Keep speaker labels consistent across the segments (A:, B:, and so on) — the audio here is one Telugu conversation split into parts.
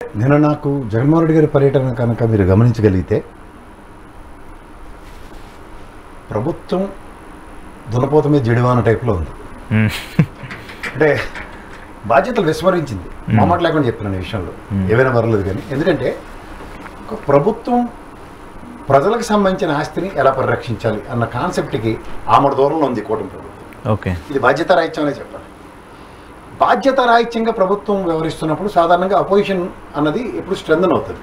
A: నిన్న నాకు జగన్మోహన్ రెడ్డి గారి పర్యటన కనుక మీరు గమనించగలిగితే ప్రభుత్వం దున్నపోత మీద జడివాన టైప్లో ఉంది. అంటే బాధ్యతలు విస్మరించింది. మామాట లేకుండా చెప్తున్నాను ఈ విషయంలో, ఏవైనా పర్లేదు కానీ. ఎందుకంటే ఒక ప్రభుత్వం ప్రజలకు సంబంధించిన ఆస్తిని ఎలా పరిరక్షించాలి అన్న కాన్సెప్ట్కి ఆమడ దూరంలో ఉంది కూటమి ప్రభుత్వం.
B: ఓకే,
A: ఇది బాధ్యతారాహిత్యం అనే చెప్పాలి. బాధ్యతారాహిత్యంగా ప్రభుత్వం వ్యవహరిస్తున్నప్పుడు సాధారణంగా అపోజిషన్ అన్నది ఎప్పుడు స్ట్రెంథన్ అవుతుంది.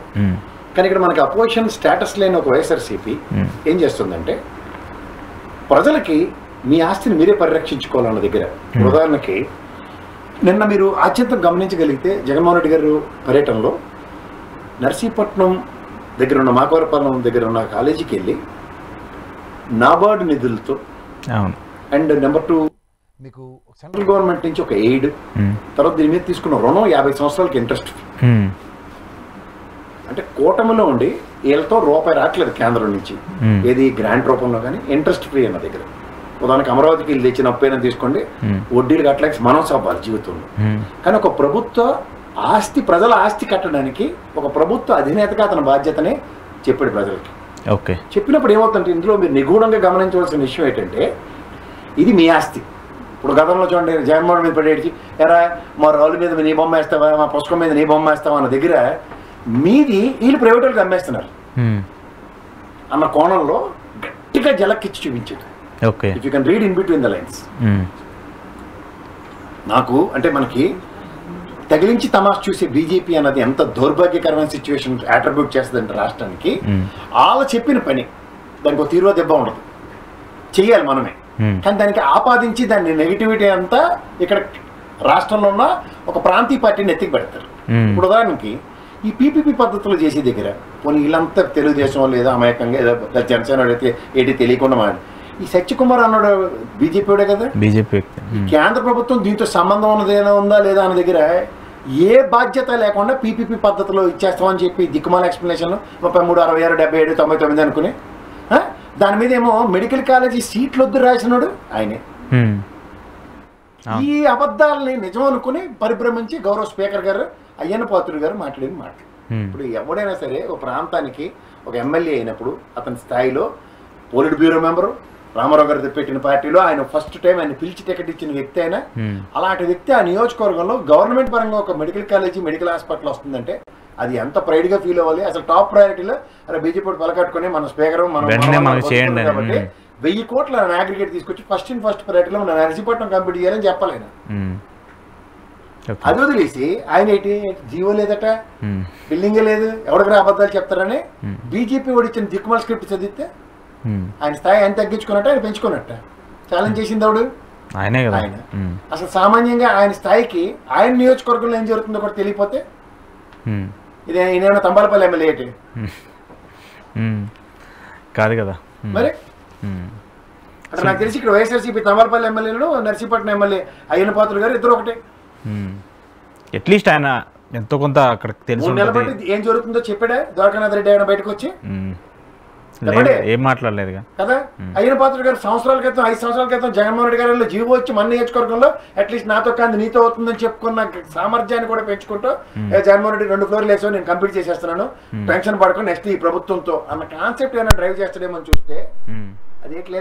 A: కానీ ఇక్కడ మనకి అపోజిషన్ స్టేటస్ లేని ఒక వైఎస్ఆర్సీపీ ఏం చేస్తుందంటే ప్రజలకి మీ ఆస్తిని మీరే పరిరక్షించుకోవాలన్న దగ్గర. ఉదాహరణకి నిన్న మీరు ఆద్యంతం గమనించగలిగితే జగన్మోహన్ రెడ్డి గారు పర్యటనలో నర్సీపట్నం దగ్గర ఉన్న మాకవరపాలెం దగ్గర ఉన్న కాలేజీకి వెళ్ళి నాబార్డు నిధులతో అండ్ నెంబర్ 2 మీకు సెంట్రల్ గవర్నమెంట్ నుంచి ఒక ఎయిడ్, తర్వాత దీని మీద తీసుకున్న రుణం 50 సంవత్సరాలకి ఇంట్రెస్ట్ ఫ్రీ. అంటే కూటమిలో ఉండి వీళ్ళతో రూపాయి రావట్లేదు కేంద్రం నుంచి, ఏది గ్రాంట్ రూపంలో కానీ ఇంట్రెస్ట్ ఫ్రీ అన్న దగ్గర. ఉదాహరణకి అమరావతికి వెళ్ళి తెచ్చిన అప్పైనా తీసుకోండి, వడ్డీలు కట్టలేక మనం సవ్వాలి జీవితంలో. కానీ ఒక ప్రభుత్వ ఆస్తి, ప్రజల ఆస్తి కట్టడానికి ఒక ప్రభుత్వ అధినేతగా అతని బాధ్యతనే చెప్పాడు ప్రజలకి.
B: ఓకే, చెప్పినప్పుడు
A: ఏమవుతుందంటే ఇందులో మీరు నిగూఢంగా గమనించవలసిన విషయం ఏంటంటే ఇది మీ ఆస్తి. ఇప్పుడు గతంలో చూడండి, జగన్మోహన్ మీద పడేసి ఎరా మా రాళ్ళు మీద నీ బొమ్మ వేస్తావా, మా పుస్తకం మీద నీ బొమ్మ వేస్తావా అన్న దగ్గర మీది వీళ్ళు ప్రైవేట్ వాళ్ళకి అమ్మేస్తున్నారు అన్న కోణంలో గట్టిగా జలక్కిచ్చి చూపించాడు.
B: Okay,
A: if you can read in between the lines. నాకు అంటే మనకి తగిలించి తమాష చూసే బీజేపీ అన్నది ఎంత దౌర్భాగ్యకరమైన సిచ్యువేషన్ అట్రిబ్యూట్ చేస్తుందంటే రాష్ట్రానికి, వాళ్ళ చెప్పిన పని దానికి ఒక తీరువ దెబ్బ ఉండదు, చెయ్యాలి మనమే. కానీ దానికి ఆపాదించి దాన్ని నెగిటివిటీ అంతా ఇక్కడ రాష్ట్రంలో ఉన్న ఒక ప్రాంతీయ పార్టీని ఎత్తికి పెడతారు. ఇప్పుడు ఉదాహరణకి ఈ పీపీపీ పద్ధతులు చేసే దగ్గర కొన్ని వీళ్ళంతా తెలుగుదేశం లేదా అమాయకంగా ఏదో జనసేన అయితే ఏంటి తెలియకుండా మాట ఈ సత్యకుమార్ అన్నాడు బీజేపీడే కదా,
B: బీజేపీ.
A: కేంద్ర ప్రభుత్వం దీంతో సంబంధం ఉన్నదేనా ఉందా లేదా అన్న దగ్గర ఏ బాధ్యత లేకుండా పీపీపీ పద్ధతిలో ఇచ్చేస్తామని చెప్పి దిక్కుమాల ఎక్స్ప్లెనేషన్లు 33, 66, 77, 99 అనుకుని దాని మీద ఏమో మెడికల్ కాలేజీ సీట్లు వద్దు రాసినాడు ఆయనే. ఈ అబద్ధాలని నిజం అనుకుని పరిభ్రమించి గౌరవ స్పీకర్ గారు అయ్యన్న పాత్రుడు గారు మాట్లాడిన మాట. ఇప్పుడు ఎవడైనా సరే ఒక ప్రాంతానికి ఒక ఎమ్మెల్యే అయినప్పుడు అతని స్థాయిలో పోలిట్ బ్యూరో మెంబరు రామారావు గారు పెట్టిన పార్టీలో ఆయన ఫస్ట్ టైం ఆయన పిలిచి టికెట్ ఇచ్చిన వ్యక్తి అయినా, అలాంటి వ్యక్తి ఆ నియోజకవర్గంలో గవర్నమెంట్ పరంగా ఒక మెడికల్ కాలేజీ మెడికల్ హాస్పిటల్ వస్తుందంటే అది ఎంత ప్రైడ్గా ఫీల్ అవ్వాలి. అసలు టాప్ ప్రయారిటీలో అలా బీజేపీ పలకట్టుకుని మన స్పీకర్ కాబట్టి 1000 కోట్ల అగ్రిగేట్ తీసుకొచ్చి ఫస్ట్ ప్రయారిటీలో మన నర్సీపట్నం కంప్లీట్ చేయాలని చెప్పాలి ఆయన. అది వదిలేసి ఆయన ఏంటి జీవో లేదట, బిల్డింగే లేదు, ఎవరికి అబద్ధాలు చెప్తారని బీజేపీ ఓడిచ్చిన దిక్కుమాల స్క్రిప్ట్ చదివితే ఆయన స్థాయి ఆయన తగ్గించుకున్నట్ట ఆయన పెంచుకున్నట్ట ఛాలెంజ్ చేసింది ఎవడు? ఆయన. అసలు సామాన్యంగా ఆయన స్థాయికి ఆయన నియోజకవర్గంలో ఏం జరుగుతుందో కూడా తెలియపోతే ఇది ఈయన తంబాలపల్లి ఎమ్మెల్యే ఏంటి
B: కాదు కదా
A: మరి. అంటే నాకు తెలిసి ఇక్కడ వైఎస్ఆర్సీపీ తంబాలపల్లి ఎమ్మెల్యేలు నర్సీపట్నం ఎమ్మెల్యే అయ్యన్న పాత్రుడు గారు ఇద్దరు ఒకటే.
B: అట్లీస్ట్ ఆయన ఎంతో కొంత అక్కడ తెలుసు.
A: 3 నెలల బట్టి ఏం జరుగుతుందో చెప్పాడా ద్వారకానాథ్ రెడ్డి ఆయన బయటకు వచ్చి?
B: ఏం మాట్లాడలేదు
A: కదా. అయ్యన్న పాత్రుడు గారు 5 సంవత్సరాల క్రితం జగన్మోహన్ రెడ్డి గారు జీవో వచ్చి మన నియోజకవర్గంలో అట్లీస్ట్ నాతో కాదు నీతో అవుతుందని చెప్పుకున్న సామర్థ్యాన్ని కూడా పెంచుకుంటూ జగన్మోహన్ రెడ్డి 2 ఫ్లోర్లు వేసావు నేను కంప్లీట్ చేసేస్తున్నాను, టెన్షన్ పడుకుని నెక్స్ట్ ఈ ప్రభుత్వంతో అన్న కాన్సెప్ట్ ఏమైనా డ్రైవ్ చేస్తాడేమో చూస్తే అదేటి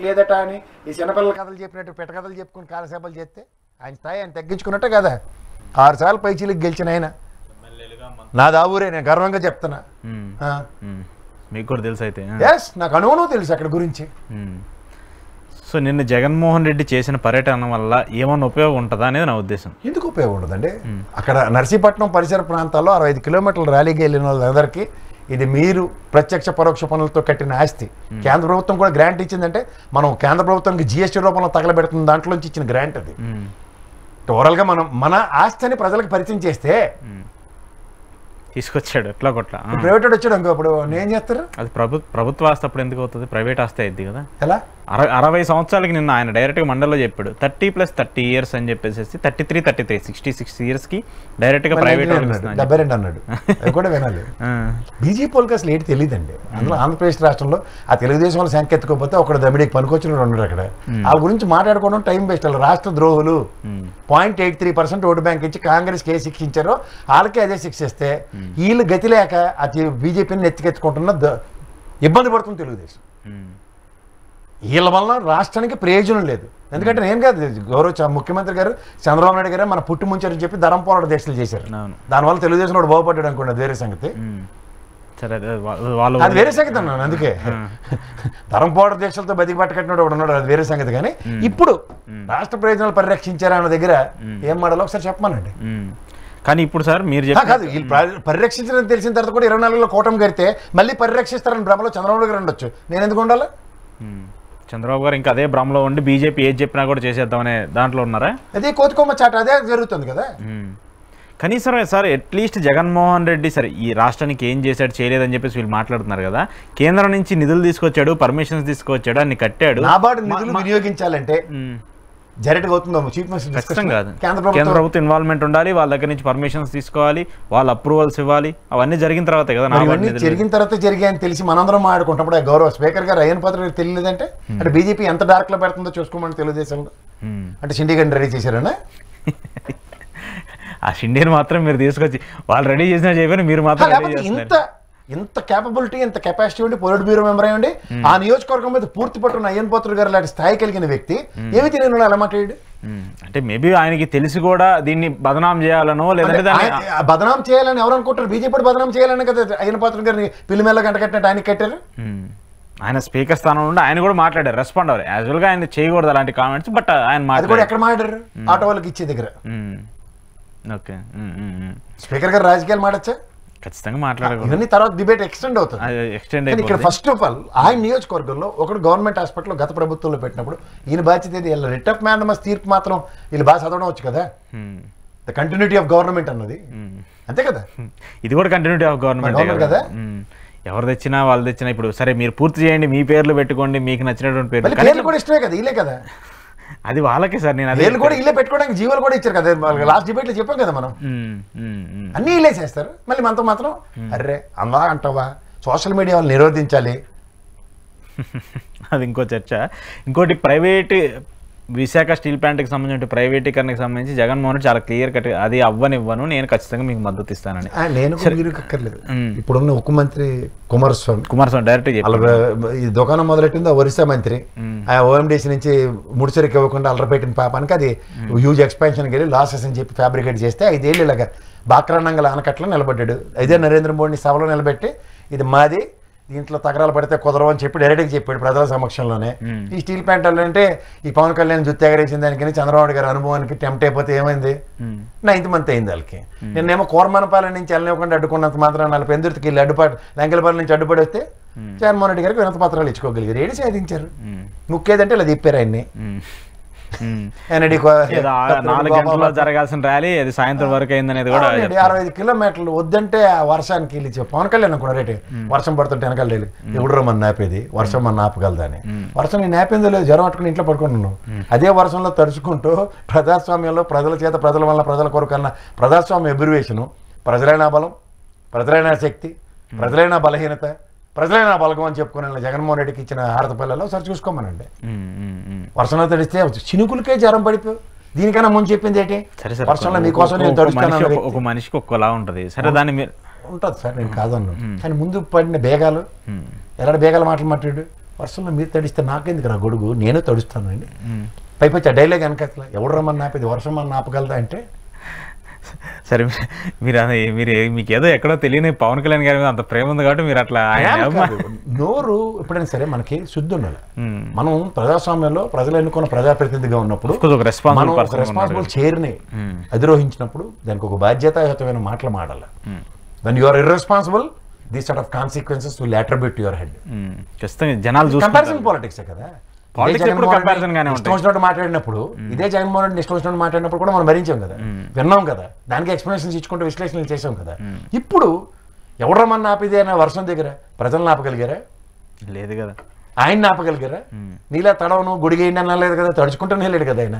A: లేదట అని ఈ చిన్నపిల్లల కథలు చెప్పినట్టు పెట్ట కథలు చెప్పుకుని కాలసేపలు చేస్తే ఆయన స్థాయి ఆయన తగ్గించుకున్నట్టే కదా. 6 సార్లు పైచీలకు గెలిచిన ఆయన నా దావూరే, నేను గర్వంగా చెప్తున్నా.
B: మీకు కూడా తెలుసు అయితే?
A: ఎస్, నాకు అనుభవం తెలుసు అక్కడ గురించి.
B: సో నిన్న జగన్మోహన్ రెడ్డి చేసిన పర్యటన వల్ల ఏమన్నా ఉపయోగం ఉంటుందా అనేది నా ఉద్దేశం.
A: ఎందుకు ఉపయోగం ఉండదండి? అక్కడ నర్సీపట్నం పరిసర ప్రాంతాల్లో 65 కిలోమీటర్ల ర్యాలీకి వెళ్ళిన వాళ్ళందరికీ ఇది మీరు ప్రత్యక్ష పరోక్ష పనులతో కట్టిన ఆస్తి. కేంద్ర ప్రభుత్వం కూడా గ్రాంట్ ఇచ్చిందంటే మనం కేంద్ర ప్రభుత్వానికి జిఎస్టీ రూపంలో తగలబెడుతున్న దాంట్లోంచి ఇచ్చిన గ్రాంట్ అది. ఓవరాల్గా మనం మన ఆస్తిని ప్రజలకు పరిచయం చేస్తే
B: తీసుకొచ్చాడు ఎట్లా కొట్లా.
A: ప్రైవేట్ వచ్చాడు అనుకో, అప్పుడు నేను చేస్తారు.
B: అది ప్రభుత్వ ఆస్తి, అప్పుడు ఎందుకు అవుతుంది? ప్రైవేట్ ఆస్తి అయింది కదా.
A: ఎలా
B: 60 సంవత్సరాలకి నిన్న ఆయన డైరెక్ట్గా మండలిలో చెప్పాడు 30+30 ఇయర్స్ అని చెప్పేసి 33 66 ఇయర్స్కి డైరెక్ట్గా ప్రైవేట్
C: 72 అన్నాడు. అది కూడా వినాలి. బీజేపీ వాళ్ళకి అసలు ఏంటి తెలియదండి. అందులో ఆంధ్రప్రదేశ్ రాష్ట్రంలో ఆ తెలుగుదేశం వాళ్ళు సంఖ్య ఎత్తుకోకపోతే ఒకడు దమిడికి పనికొచ్చిన ఉన్నాడు అక్కడ. ఆ గురించి మాట్లాడుకోవడం టైం వేస్ట్. వాళ్ళు రాష్ట్ర ద్రోహులు 0.83% ఓటు బ్యాంక్ ఇచ్చి కాంగ్రెస్కి ఏ శిక్ష ఇచ్చారో వాళ్ళకే అదే శిక్ష ఇస్తే వీళ్ళు గతి లేక అది బీజేపీని ఎత్తికెత్తుకుంటున్న ఇబ్బంది పడుతుంది తెలుగుదేశం. వీళ్ళ వల్ల రాష్ట్రానికి ప్రయోజనం లేదు. ఎందుకంటే నేను కాదు, గౌరవ ముఖ్యమంత్రి గారు చంద్రబాబు నాయుడు గారు మన పుట్టి ముంచారని చెప్పి ధరం పోరాట దీక్షలు చేశారు. దానివల్ల తెలుగుదేశం వాడు బాగుపడ్డాడు అనుకోండి, అది వేరే సంగతి. అది వేరే సంగతి అన్నాను. అందుకే ధరం పోరాట దీక్షలతో బతికి పట్టకట్టినాడు ఒకడు ఉన్నాడు, అది వేరే సంగతి. కానీ ఇప్పుడు రాష్ట్ర ప్రయోజనాలు పరిరక్షించారా అన్న దగ్గర ఏం మాడాలో ఒకసారి చెప్పమనండి.
B: కానీ ఇప్పుడు సార్ మీరు
C: కాదు, వీళ్ళు పరిరక్షించడం తెలిసిన తర్వాత కూడా 24లో కూటమి కడితే మళ్ళీ పరిరక్షిస్తారని భ్రమలో చంద్రబాబు గారు ఉండొచ్చు. నేను ఎందుకు ఉండాలి?
B: చంద్రబాబు గారు ఇంకా అదే భ్రమలో ఉండి బీజేపీ ఏది చెప్పినా కూడా చేసేద్దామనే దాంట్లో ఉన్నారా?
C: అదే కోతికొమ్మ చాట, అదే జరుగుతుంది కదా.
B: కనీసం సార్ అట్లీస్ట్ జగన్మోహన్ రెడ్డి సరే ఈ రాష్ట్రానికి ఏం చేశాడు చేయలేదని చెప్పేసి వీళ్ళు మాట్లాడుతున్నారు కదా. కేంద్రం నుంచి నిధులు తీసుకొచ్చాడు, పర్మిషన్స్ తీసుకొచ్చాడు, అన్ని కట్టాడు.
C: నాబార్డు నిధులు వినియోగించాలంటే డైరెక్ట్గా అవుతుందో చీఫ్ మినిస్టర్
B: ఖచ్చితం కాదు. కేంద్ర ప్రభుత్వం ఇన్వాల్వ్మెంట్ ఉండాలి, వాళ్ళ దగ్గర నుంచి పర్మిషన్స్ తీసుకోవాలి, వాళ్ళ అప్రూవల్స్ ఇవ్వాలి. అవన్నీ జరిగిన తర్వాతే కదా.
C: జరిగిన తర్వాత జరిగాయని తెలిసి మనందరం మాట్లాడుకుంటాం. గౌరవ స్పీకర్ గారు అయ్యన్ పాత్ర తెలియలేదంటే అంటే బీజేపీ ఎంత డార్క్ లో పెడుతుందో చూసుకోమని తెలుగుదేశంలో అంటే షిండే గారిని రెడీ చేశారన్నా.
B: ఆ షిండేని మాత్రం మీరు తీసుకొచ్చి వాళ్ళు రెడీ చేసినా చెప్పని మీరు మాత్రం
C: ఇంత కేపబిలిటీ, ఇంత కెపాసిటీ ఉండి పొలిట్ బ్యూరో మెంబర్ అయ్యండి ఆ నియోజకవర్గం మీద పూర్తి పట్టున్న అయ్యన్ పాత్ర గారు లాంటి స్థాయి కలిగిన వ్యక్తి ఏమి తెలియని అలా మాట్లాడాడు.
B: అంటే మేబీ ఆయనకి తెలిసి కూడా దీన్ని బదనాం చేయాలనో లేదంటే
C: బదనాం చేయాలని ఎవరు అనుకుంటారు? బీజేపీ బదనాం చేయాలని కదా అయ్యన్ పాత్ర గారిని పిల్లిమేళ్ళ గంట కట్టినట్టు ఆయనకి కట్టారు.
B: ఆయన స్పీకర్ స్థానం నుండి ఆయన కూడా మాట్లాడారు, రెస్పాండ్ అవ్వరు. యాజువల్ గా ఆయన చేయకూడదు అలాంటి కామెంట్స్, బట్ ఆయన
C: మాట్లాడారు. ఎక్కడ మాట్లాడారు? ఆటో వాళ్ళకి ఇచ్చే దగ్గర.
B: ఓకే,
C: స్పీకర్ గారు రాజకీయాలు మాట్లాడచ్చా?
B: ఖచ్చితంగా మాట్లాడారు.
C: ఇవన్నీ తర్వాత డిబేట్ ఎక్స్టెండ్ అవుతుంది. ఇక్కడ ఫస్ట్ ఆఫ్ ఆల్ ఆయన నియోజకవర్గంలో ఒకటి గవర్నమెంట్ హాస్పిటల్లో గత ప్రభుత్వంలో పెట్టినప్పుడు ఈయన బాధ్యత ఏది? వీళ్ళ రిట్ ఆఫ్ మ్యాండమస్ తీర్పు మాత్రం వీళ్ళు బాగా చదవడం వచ్చు కదా. ద కంటిన్యూటీ ఆఫ్ గవర్నమెంట్ అన్నది అంతే కదా.
B: ఇది కూడా కంటిన్యూటీ ఆఫ్ గవర్నమెంట్ కదా. ఎవరు తెచ్చినా వాళ్ళు తెచ్చినా ఇప్పుడు సరే మీరు పూర్తి చేయండి, మీ పేర్లు పెట్టుకోండి, మీకు నచ్చినటువంటి
C: పేర్లు కూడా ఇష్టమే కదా, ఇలే కదా.
B: అది వాళ్ళకే సార్. నేను
C: అదే కూడా ఇల్లే పెట్టుకోవడానికి జీవోలు కూడా ఇచ్చారు కదా. లాస్ట్ డిబేట్ లో చెప్పాం కదా మనం. అన్ని ఇల్లే చేస్తారు. మళ్ళీ మనతో మాత్రం అర్రే అమ్మా అంటావా, సోషల్ మీడియా వాళ్ళు నిరోధించాలి.
B: అది ఇంకో చర్చ. ఇంకోటి ప్రైవేట్ విశాఖ స్టీల్ ప్లాంట్కి సంబంధించిన ప్రైవేటీకరణకు సంబంధించి జగన్మోహన్ రెడ్డి చాలా క్లియర్ కట్ అది అవ్వనివ్వను, నేను ఖచ్చితంగా మీకు మద్దతు ఇస్తానని.
C: నేను అక్కర్లేదు. ఇప్పుడున్న ముఖ్యమంత్రి కుమారస్వామి
B: డైరెక్ట్
C: ఈ దుకాణం మొదలెట్టింది ఒరిస్సా మంత్రి. ఆ ఓఎండిసి నుంచి ముడిసరికి ఇవ్వకుండా అల్లరపెట్టిన పాపానికి అది హ్యూజ్ ఎక్స్పాన్షన్కి వెళ్ళి లాసెస్ అని చెప్పి ఫ్యాబ్రికేట్ చేస్తే 5 ఏళ్ళు ఇలాగా బాక్రానంగల ఆనకట్లో నిలబడ్డాడు. ఇదే నరేంద్ర మోడీని సభలో నిలబెట్టి ఇది మాది, దీంట్లో తగరాలు పడితే కుదరవు అని చెప్పి డైరెక్ట్గా చెప్పాడు ప్రజల సమక్షంలోనే. ఈ స్టీల్ ప్లాంట్ అంటే ఈ పవన్ కళ్యాణ్ జుత్తు ఎగరేసిన దానికి చంద్రబాబు గారి అనుభవానికి టెంప్ట్ అయిపోతే ఏమైంది? 9th month అయింది వాళ్ళకి. నిన్నేమో కోరమనపాలెం నుంచి వెళ్ళనివ్వకుండా అడ్డుకున్నంత మాత్రం వాళ్ళ పెందుర్తికి వెళ్ళి అడ్డుపాటు లంకెలపాలెం నుంచి అడ్డుపడి వస్తే జగన్మోహన్ రెడ్డి గారికి వినతి పత్రాలు ఇచ్చుకోగలిగారు. ఏడు సాధించారు. ముఖ్యేదంటే ఇలా తిప్పారు ఆయన్ని.
B: 4 గంటల్లో జరగాల్సిన ర్యాలీ అది సాయంత్రం వరకు అయిందనేది కూడా
C: 65 కిలోమీటర్లు వద్దంటే ఆ వర్షానికి వెళ్ళి పవన్ కళ్యాణ్ అనుకున్నా రేటు వర్షం పడుతుంటే వెనకాల ఎవడో మన నాపేది వర్షం మన ఆపగలదని. వర్షం నేను నాపిందో లేదు, జ్వరం పట్టుకుని ఇంట్లో పడుకుంటున్నాను. అదే వర్షంలో తడుచుకుంటూ ప్రజాస్వామ్యంలో ప్రజల చేత ప్రజల వల్ల ప్రజల కొరకు అన్న ప్రజాస్వామ్య ఎబ్రివేషను ప్రజలైన బలం, ప్రజలైన శక్తి, ప్రజలైన బలహీనత, ప్రజలైన బలగం అని చెప్పుకునే జగన్మోహన్ రెడ్డికి ఇచ్చిన హారత పిల్లలు సరి చూసుకోమనండి. వర్షంలో తడిస్తే చినుకులకే జ్వరం పడిపోయి దీనికైనా ముందు చెప్పింది ఏంటి? వర్షంలో మీకోసం నేను తడుస్తాను.
B: ఒక మనిషికి ఒక్కలా ఉంటుంది. సరే దాన్ని మీరు
C: ఉంటుంది సార్, నేను కాదన్నాను. కానీ ముందు పడిన బేగాలు ఎలాంటి బేగాల మాటలు మాట్లాడు. వర్షంలో మీరు తడిస్తే నాకెందుకు రా గొడుగు, నేనే తడుస్తానండి. పైపొచ్చి ఆ డైలాగ్ వెనకట్లా ఎవడు రమ్మని ఆపేది వర్షం మన ఆపగలదా అంటే.
B: సరే మీరు మీకు ఏదో ఎక్కడో తెలియని పవన్ కళ్యాణ్ గారి మీద అంత ప్రేమ ఉంది కాబట్టి మీరు అట్లా
C: నోరు ఎప్పుడైనా సరే మనకి శుద్ధి ఉండాలి. మనం ప్రజాస్వామ్యంలో ప్రజలు ఎన్నుకున్న ప్రజాప్రతినిధిగా ఉన్నప్పుడు రెస్పాన్సిబుల్ చైర్ని అధిరోహించినప్పుడు దానికి ఒక బాధ్యతాయుతమైన మాటలు మాడాలి. When you are irresponsible these sort of consequences will attribute to your head.
B: జనాలు
C: కంపారిజన్ పాలిటిక్స్ కదా. ఇష్టం వచ్చినట్టు మాట్లాడినప్పుడు ఇదే జగన్మోహన్ రెడ్డి ఇష్టం వచ్చినట్టు మాట్లాడినప్పుడు కూడా మనం భరించాం కదా, విన్నాం కదా, దానికి ఎక్స్ప్లెనేషన్స్ ఇచ్చుకుంటూ విశ్లేషణలు చేసాం కదా. ఇప్పుడు ఎవరమన్నా ఆపిదే అన్న వర్షం దగ్గర ప్రజలను ఆపగలిగారా?
B: లేదు కదా.
C: ఆయన ఆపగలిగారా? నీలా తడవను గుడిగేయండి అనలేదు కదా, తడుచుకుంటూనే వెళ్ళాడు కదా ఆయన.